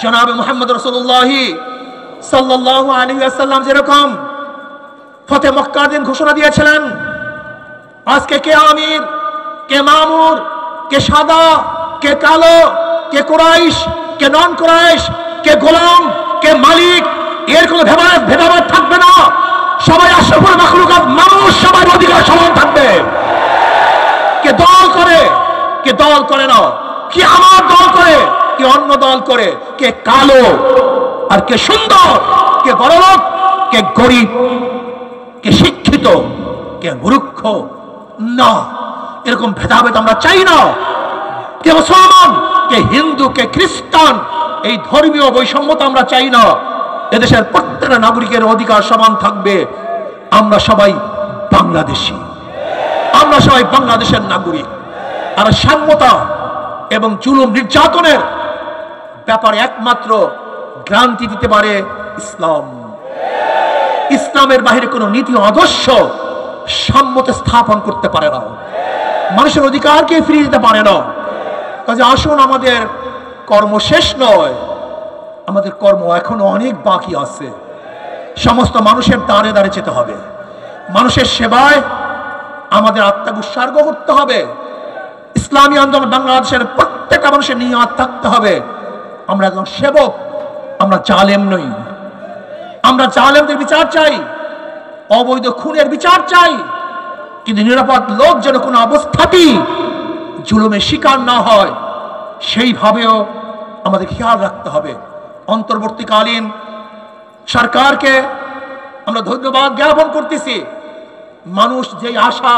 জনাবে মুহাম্মদ রাসূলুল্লাহ সাল্লাল্লাহু আলাইহি ওয়াসাল্লাম যেরকম ফতে মক্কার দিন ঘোষণা দিয়েছিলেন, আজকে কে আমির, কে মামুর, কে সাদা, কে কালো, কে কুরাইশ, কে নন কুরাইশ, কে গোলাম, কে মালিক, এর কোনো ভেদাভেদ থাকবে না। সবাই আশরাফুল মাখলুকাত মানুষ, সবার অধিকার সমান থাকবে। কে দল করে, কে দল করে না, কি আমার দল করে, কে অন্য দল করে, কে কালো আর কে সুন্দর, কে বড়লোক, কে গরিব, কে শিক্ষিত, কে মূর্খ, না, এরকম ভেদাভেদ আমরা চাই না। কে মুসলমান, কে হিন্দু, কে খ্রিস্টান, এই ধর্মীয় বৈষম্যতা আমরা চাই না। এদেশের প্রত্যেকটা নাগরিকের অধিকার সমান থাকবে। আমরা সবাই বাংলাদেশী, আমরা সবাই বাংলাদেশের নাগরিক। আর সাম্যতা এবং জুলুম নির্যাতনের ব্যাপারে একমাত্র গ্রান্তি দিতে পারে ইসলাম। ইসলামের বাহিরে কোনো নীতি আদর্শ সাম্যতা স্থাপন করতে পারে না, মানুষের অধিকারকে ফিরিয়ে দিতে পারে না। কাজে আসুন, আমাদের কর্ম শেষ নয়, আমাদের কর্ম এখনো অনেক বাকি আছে। সমস্ত মানুষের দ্বারে দ্বারে যেতে হবে, মানুষের সেবায় আমাদের আত্মাকে উৎসর্গ করতে হবে। ইসলামী আন্দোলন বাংলাদেশের প্রত্যেকটা মানুষের নিয়ত থাকতে হবে, আমরা একজন সেবক, আমরা জালেম নই। আমরা জালেমদের বিচার চাই, অবৈধ খুনের বিচার চাই, কিন্তু নিরাপদ লোক যেন কোনো অবস্থাতেই জুলুমের শিকার না হয়, সেইভাবেও আমাদের খেয়াল রাখতে হবে। অন্তর্বর্তীকালীন সরকারকে আমরা ধন্যবাদ জ্ঞাপন করতেছি। মানুষ যেই আশা,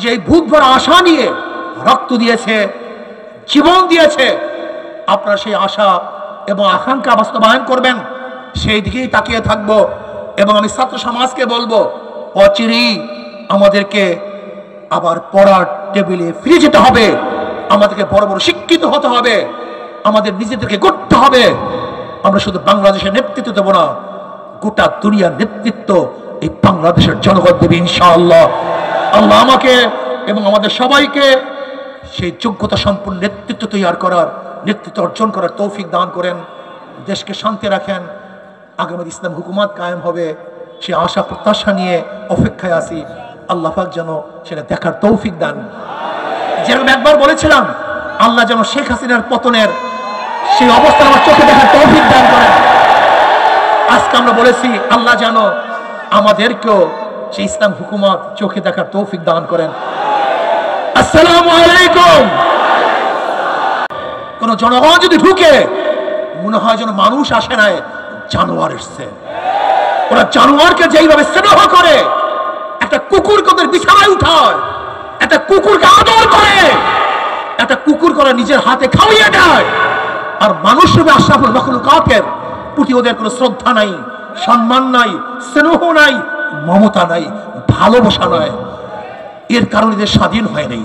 যেই বুক ভরা আশা নিয়ে রক্ত দিয়েছে, জীবন দিয়েছে, আপনারা সেই আশা এবং আকাঙ্ক্ষা বাস্তবায়ন করবেন, সেই দিকেই তাকিয়ে থাকবো। এবং আমি ছাত্র সমাজকে বলবো, অচিরেই আমাদেরকে আবার পড়ার টেবিলে ফিরে যেতে হবে, আমাদেরকে বড় বড় শিক্ষিত হতে হবে, আমাদের নিজেদেরকে গড়তে হবে। আমরা শুধু বাংলাদেশের নেতৃত্ব দেবো না, গোটা দুনিয়ার নেতৃত্ব এই বাংলাদেশের জনগণ দেবে ইনশাআল্লাহ। আল্লাহ আমাকে এবং আমাদের সবাইকে সেই যোগ্যতা সম্পন্ন নেতৃত্ব তৈরি করার, নেতৃত্ব অর্জন করার তৌফিক দান করেন। দেশকে শান্তি রাখেন, আগামী ইসলাম হুকুমত কায়েম হবে, সে আশা প্রত্যাশা নিয়ে অপেক্ষায় আছি। আল্লাহ পাক যেন সেটা দেখার তৌফিক দান। যেরকম একবার বলেছিলাম, আল্লাহ যেন শেখ হাসিনার পতনের সেই অবস্থা আমার চোখে দেখার তৌফিক দান করেন। আজকে আমরা বলেছি, আল্লাহ যেন আমাদেরকেও সেই ইসলাম হুকুমত চোখে দেখার তৌফিক দান করেন। আসসালামু আলাইকুম। কোন জনগণ যদি ঢুকে, মনে হয় যেন মানুষ আসে নাই, জানোয়ার এসছে। ওরা জানোয়ারকে যেইভাবে স্নেহ করে, একটা কুকুরকে ওদের বিছানায় উঠায়, একটা কুকুরকে আদর করে, একটা কুকুর করে নিজের হাতে খাওয়িয়ে দেয়। আর মানুষ রূপে আশরাফুল মাখলুকাতের প্রতি ওদের কোনো শ্রদ্ধা নাই, সম্মান নাই, স্নেহ নাই, মমতা নাই, ভালোবাসা নাই। এর কারণে এদের স্বাধীন হয় নাই।